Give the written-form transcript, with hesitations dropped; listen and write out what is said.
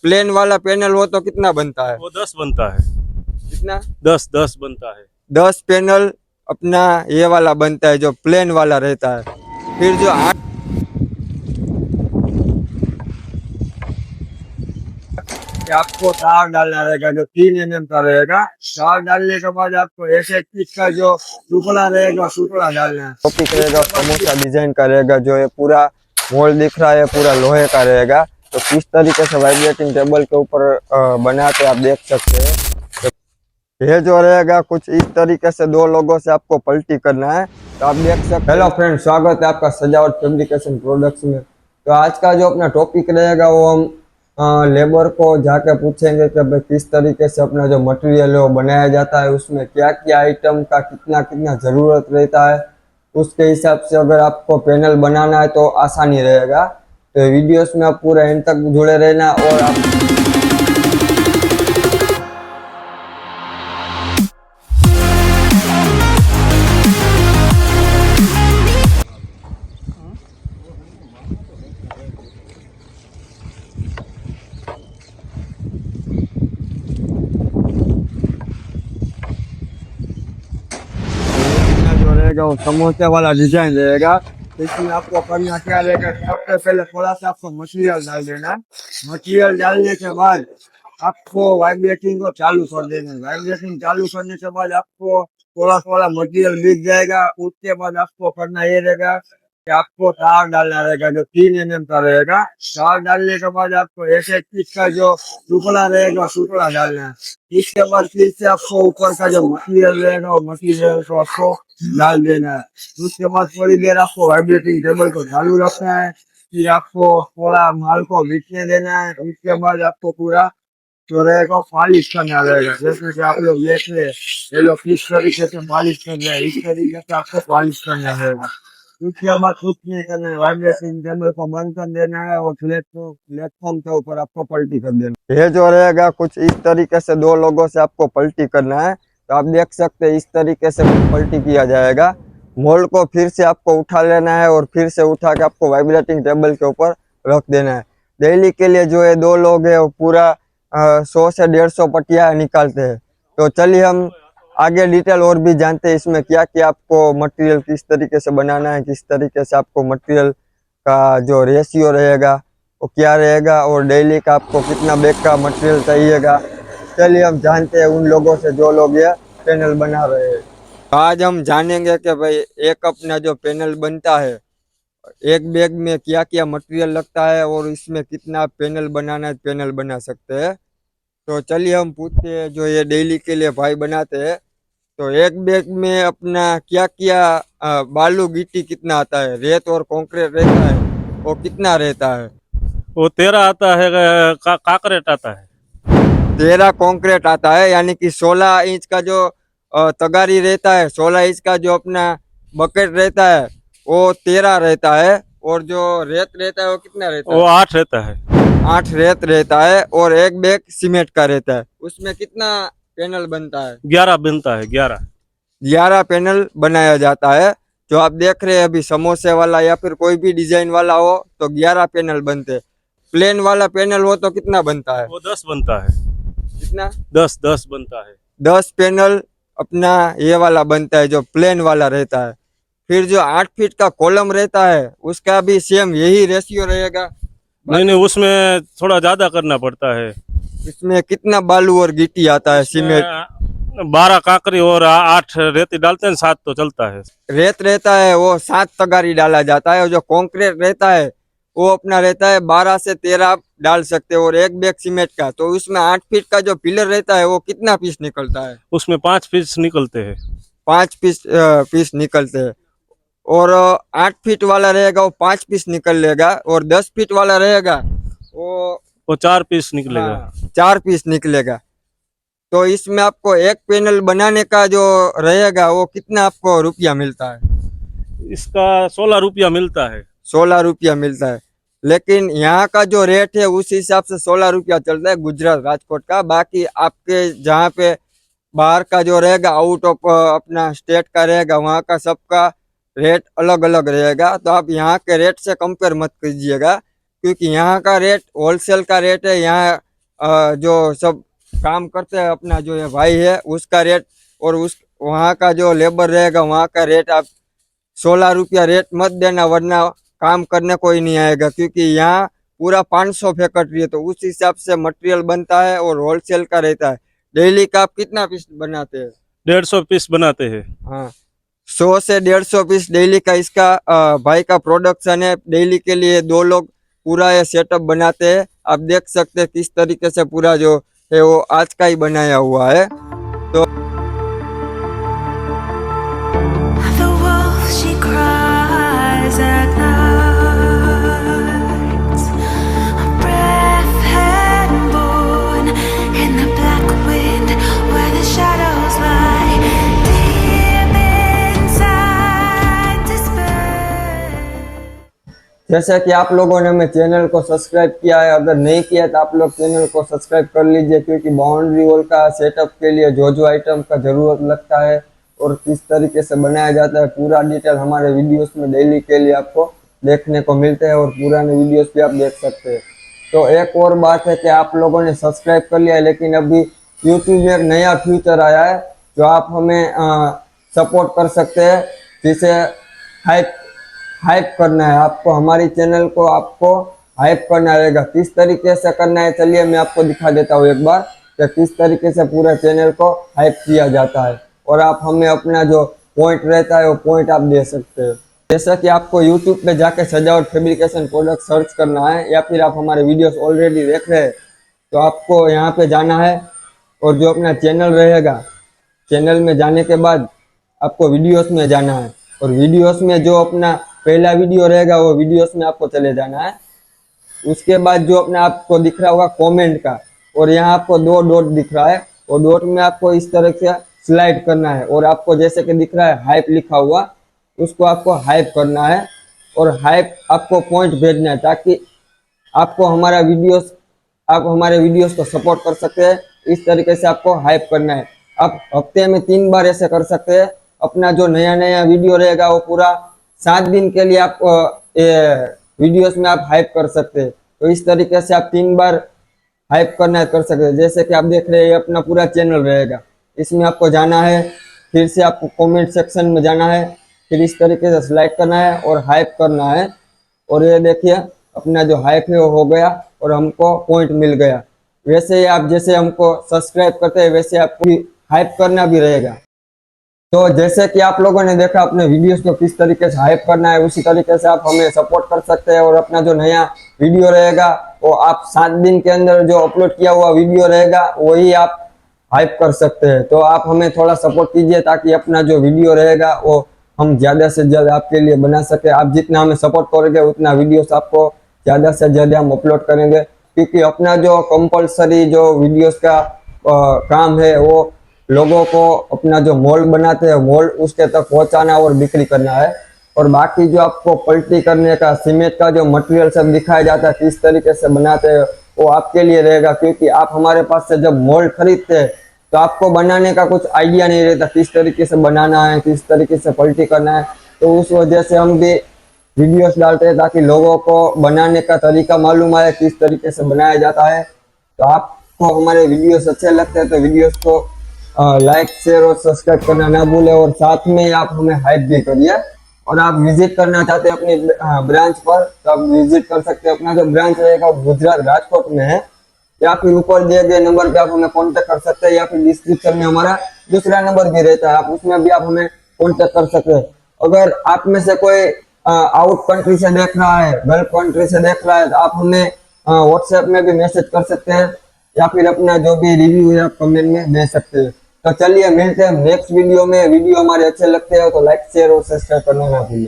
Plane वाला panel हो तो कितना बनता है? वो 10 बनता है। कितना? 10 बनता है। 10 पैनल अपना ये वाला बनता है जो प्लेन वाला रहता है। फिर जो 8 आपको तार डालना रहेगा जो 3 mm का रहेगा। तार डालने के बाद आपको एक पीस का जो टुकड़ा रहेगा टुकड़ा डालना है। टॉपिक रहेगा समोसा डिजाइन का रहेगा। जो ये पूरा मोल्ड दिख रहा है पूरा लोहे का रहेगा। तो किस तरीके से वाइब्रेटिंग टेबल के ऊपर बनाते आप देख सकते हैं। ये जो रहेगा कुछ इस तरीके से 2 लोगों से आपको पलटी करना है। तो आप देख सकते हैं। हेलो फ्रेंड, स्वागत है आपका सजावट फैब्रिकेशन प्रोडक्ट्स में। तो आज का जो अपना टॉपिक रहेगा वो हम लेबर को जाके पूछेंगे कि भाई किस तरीके से अपना जो मटेरियल है वो बनाया जाता है, उसमें क्या क्या आइटम का कितना कितना ज़रूरत रहता है। उसके हिसाब से अगर आपको पैनल बनाना है तो आसानी रहेगा। तो वीडियोस में आप पूरा एंड तक जुड़े रहना। और आप जो रहेगा वो समोसे वाला डिजाइन रहेगा। इसमें आपको करना क्या रहेगा, सबसे पहले थोड़ा सा आपको मटेरियल डाल देना। मटेरियल डालने के बाद आपको वाइब्रेटिंग को चालू कर देना। वाइब्रेटिंग चालू करने के बाद आपको थोड़ा थोड़ा मटेरियल मिल जाएगा। उसके बाद आपको करना ये रहेगा कि आपको तार डालना रहेगा जो 3 mm का रहेगा। तार डालने के बाद आपको एक एक पीस का जो टुकड़ा रहेगा टुकड़ा डालना है। इसके बाद फिर से आपको ऊपर का जो मटेरियल रहेगा वो मटेरियल को आपको डाल देना है। उसके बाद थोड़ी देर आपको वाइब्रेटिंग टेबल को चालू रखना है। फिर आपको थोड़ा माल को बिकने देना है। उसके बाद आपको पूरा जो रहेगा पॉलिश करना रहेगा। जैसे कि आप लोग देख रहे हैं ये लोग किस तरीके से पॉलिश कर रहे हैं, इस तरीके से आपको पॉलिश करना रहेगा। उसके बाद कुछ नहीं करना है, वाइब्रेटिंग टेबल को बंद कर देना है और प्लेटफॉर्म के ऊपर आपको पलटी कर देना। ये जो रहेगा कुछ इस तरीके से 2 लोगों से आपको पलटी करना है। तो आप देख सकते हैं इस तरीके से पलटी किया जाएगा। मोल्ड को फिर से आपको उठा लेना है और फिर से उठा के आपको वाइब्रेटिंग टेबल के ऊपर रख देना है। डेली के लिए जो ये 2 लोग हैं वो पूरा 100 से 150 पट्टियाँ निकालते हैं। तो चलिए हम आगे डिटेल और भी जानते हैं इसमें क्या क्या आपको मटेरियल किस तरीके से बनाना है, किस तरीके से आपको मटेरियल का जो रेशियो रहेगा वो क्या रहेगा और डेली का आपको कितना बैग का मटेरियल चाहिएगा। चलिए हम जानते हैं उन लोगों से जो लोग ये पैनल बना रहे हैं। आज हम जानेंगे कि भाई एक अपना जो पैनल बनता है एक बैग में क्या क्या मटेरियल लगता है और इसमें कितना पैनल बनाना है पैनल बना सकते हैं। तो चलिए हम पूछते हैं जो ये डेली के लिए भाई बनाते हैं। तो एक बैग में अपना क्या क्या बालू गिट्टी कितना आता है, रेत और कंक्रीट रहता है वो कितना रहता है? वो 13 आता है। काकरेट आता है। 13 कंक्रीट आता है, यानी कि 16 इंच का जो तगारी रहता है, 16 इंच का जो अपना बकेट रहता है वो 13 रहता है। और जो रेत रहता है वो कितना रहता वो है? 8 रहता है। 8 रेत रहता है। और एक बैग सीमेंट का रहता है। उसमें कितना पैनल बनता है? 11 बनता है। 11 पैनल बनाया जाता है। जो आप देख रहे हैं अभी समोसे वाला या फिर कोई भी डिजाइन वाला हो तो 11 पैनल बनते हैं। प्लेन वाला पैनल हो तो कितना बनता है? वो 10 बनता है। कितना? 10 बनता है। 10 पैनल अपना ये वाला बनता है जो प्लेन वाला रहता है। फिर जो 8 फीट का कॉलम रहता है उसका भी सेम यही रेशियो रहेगा? नहीं, उसमें थोड़ा ज्यादा करना पड़ता है। इसमें कितना बालू और गिट्टी आता है? सीमेंट 12 काकरी और 8 रेती डालते हैं, 7 तो चलता है। रेत रहता है वो 7 तगारी डाला जाता है। और जो कंक्रीट रहता है वो अपना रहता है 12 से 13 आप डाल सकते हो। और एक बैग सीमेंट का तो उसमें 8 फीट का जो पिलर रहता है वो कितना पीस निकलता है? उसमें 5 पीस निकलते हैं। 5 पीस निकलते हैं। और 8 फीट वाला रहेगा वो 5 पीस निकल लेगा। और 10 फीट वाला रहेगा वो 4 पीस निकलेगा। 4 पीस निकलेगा। तो इसमें आपको एक पैनल बनाने का जो रहेगा वो कितना आपको रुपया मिलता है? इसका 16 रुपया मिलता है। 16 रुपया मिलता है। लेकिन यहाँ का जो रेट है उस हिसाब से 16 रुपया चलता है गुजरात राजकोट का। बाकी आपके जहाँ पे बाहर का जो रहेगा आउट ऑफ अपना स्टेट का रहेगा वहाँ का सबका रेट अलग अलग रहेगा। तो आप यहाँ के रेट से कंपेयर मत कीजिएगा क्योंकि यहाँ का रेट होलसेल का रेट है। यहाँ जो सब काम करते हैं अपना जो ये भाई है उसका रेट और उस वहाँ का जो लेबर रहेगा वहाँ का रेट आप 16 रुपया रेट मत देना, वरना काम करने कोई नहीं आएगा, क्योंकि यहाँ पूरा 500 फैक्ट्री है तो उस हिसाब से मटेरियल बनता है और होलसेल का रहता है। डेली का आप कितना पीस बनाते हैं? 150 पीस बनाते हैं। हाँ, 100 से 150 पीस डेली का इसका भाई का प्रोडक्शन है। डेली के लिए 2 लोग पूरा ये सेटअप बनाते हैं। आप देख सकते हैं किस तरीके से पूरा जो है वो आज का ही बनाया हुआ है। तो The wolf, she cries at night. A breath had born in the black wind where the shadows lie. Deep inside despair. जैसा कि आप लोगों ने मेरे चैनल को सब्सक्राइब किया है, अगर नहीं किया तो आप लोग चैनल को सब्सक्राइब कर लीजिए, क्योंकि बाउंड्री वॉल का सेटअप के लिए जो आइटम का ज़रूरत लगता है और किस तरीके से बनाया जाता है पूरा डिटेल हमारे वीडियोस में डेली के लिए आपको देखने को मिलते हैं और पुराने वीडियोस भी आप देख सकते हैं। तो एक और बात है कि आप लोगों ने सब्सक्राइब कर लिया है, लेकिन अभी यूट्यूब में एक नया फीचर आया है जो आप हमें सपोर्ट कर सकते हैं, जिसे हाइप करना है आपको। हमारी चैनल को आपको हाइप करना रहेगा। किस तरीके से करना है चलिए मैं आपको दिखा देता हूँ एक बार कि किस तरीके से पूरा चैनल को हाइप किया जाता है, और आप हमें अपना जो पॉइंट रहता है वो पॉइंट आप दे सकते हो। जैसा कि आपको यूट्यूब पे जाके सजावट फैब्रिकेशन प्रोडक्ट सर्च करना है, या फिर आप हमारे वीडियोस ऑलरेडी देख रहे हैं तो आपको यहाँ पे जाना है और जो अपना चैनल रहेगा, चैनल में जाने के बाद आपको वीडियोस में जाना है, और वीडियोस में जो अपना पहला वीडियो रहेगा वो वीडियोस में आपको चले जाना है। उसके बाद जो अपना आपको दिख रहा होगा कमेंट का, और यहाँ आपको 2 डॉट दिख रहा है, और डॉट में आपको इस तरह से स्लाइड करना है, और आपको जैसे कि दिख रहा है हाइप लिखा हुआ, उसको आपको हाइप करना है और हाइप आपको पॉइंट भेजना है, ताकि आपको आप हमारे वीडियोस को सपोर्ट कर सकते हैं। इस तरीके से आपको हाइप करना है। आप हफ्ते में 3 बार ऐसे कर सकते हैं। अपना जो नया वीडियो रहेगा वो पूरा 7 दिन के लिए आप वीडियोस में आप हाइप कर सकते हैं। तो इस तरीके से आप 3 बार हाइप करना कर सकते हैं। जैसे कि आप देख रहे हैं अपना पूरा चैनल रहेगा, इसमें आपको जाना है, फिर से आपको कमेंट सेक्शन में जाना है, फिर इस तरीके से स्लाइड करना है और हाइप करना है, और ये देखिए अपना जो हाइप है वो हो गया और हमको पॉइंट मिल गया। वैसे ही आप जैसे हमको सब्सक्राइब करते हैं वैसे आपको हाइप करना भी रहेगा। तो जैसे कि आप लोगों ने देखा अपने वीडियोस को किस तरीके से हाइप करना है, उसी तरीके से आप हमें सपोर्ट कर सकते हैं, और अपना जो नया वीडियो रहेगा वो आप 7 दिन के अंदर जो अपलोड किया हुआ वीडियो रहेगा वही आप हाइप कर सकते हैं। तो आप हमें थोड़ा सपोर्ट कीजिए ताकि अपना जो वीडियो रहेगा वो हम ज़्यादा से ज़्यादा आपके लिए बना सके। आप जितना हमें सपोर्ट करोगे उतना वीडियोस आपको ज़्यादा से ज़्यादा हम अपलोड करेंगे, क्योंकि अपना जो कंपलसरी जो वीडियोस का काम है वो लोगों को अपना जो मोल्ड बनाते हैं मोल्ड उसके तक पहुंचाना और बिक्री करना है। और बाकी जो आपको पलटी करने का सीमेंट का जो मटेरियल सब दिखाया जाता है किस तरीके से बनाते हैं वो आपके लिए रहेगा, क्योंकि आप हमारे पास से जब मोल्ड खरीदते हैं तो आपको बनाने का कुछ आइडिया नहीं रहता किस तरीके से बनाना है, किस तरीके से पलटी करना है। तो उस वजह से हम भी वीडियोस डालते हैं ताकि लोगों को बनाने का तरीका मालूम आए, किस तरीके से बनाया जाता है। तो आपको हमारे वीडियोस अच्छे लगते हैं तो वीडियोस को लाइक शेयर और सब्सक्राइब करना ना भूले, और साथ में आप हमें हाइप भी करिए। और आप विजिट करना चाहते हैं अपनी ब्रांच पर तो आप विजिट कर सकते हैं। अपना जो ब्रांच रहेगा वो गुजरात राजकोट में है, या फिर ऊपर दिए गए नंबर पे आप हमें कांटेक्ट कर सकते हैं, या फिर डिस्क्रिप्शन में हमारा दूसरा नंबर भी रहता है, आप उसमें भी आप हमें कांटेक्ट कर सकते हैं। अगर आप में से कोई आउट कंट्री से देख रहा है, गल्फ कंट्री से देख रहा है, तो आप हमें व्हाट्सएप में भी मैसेज कर सकते हैं, या फिर अपना जो भी रिव्यू है आप कमेंट में दे सकते हैं। तो चलिए मिलते हैं नेक्स्ट वीडियो में। वीडियो हमारे अच्छे लगते हैं तो लाइक शेयर और सब्सक्राइब करना ना भूलिए।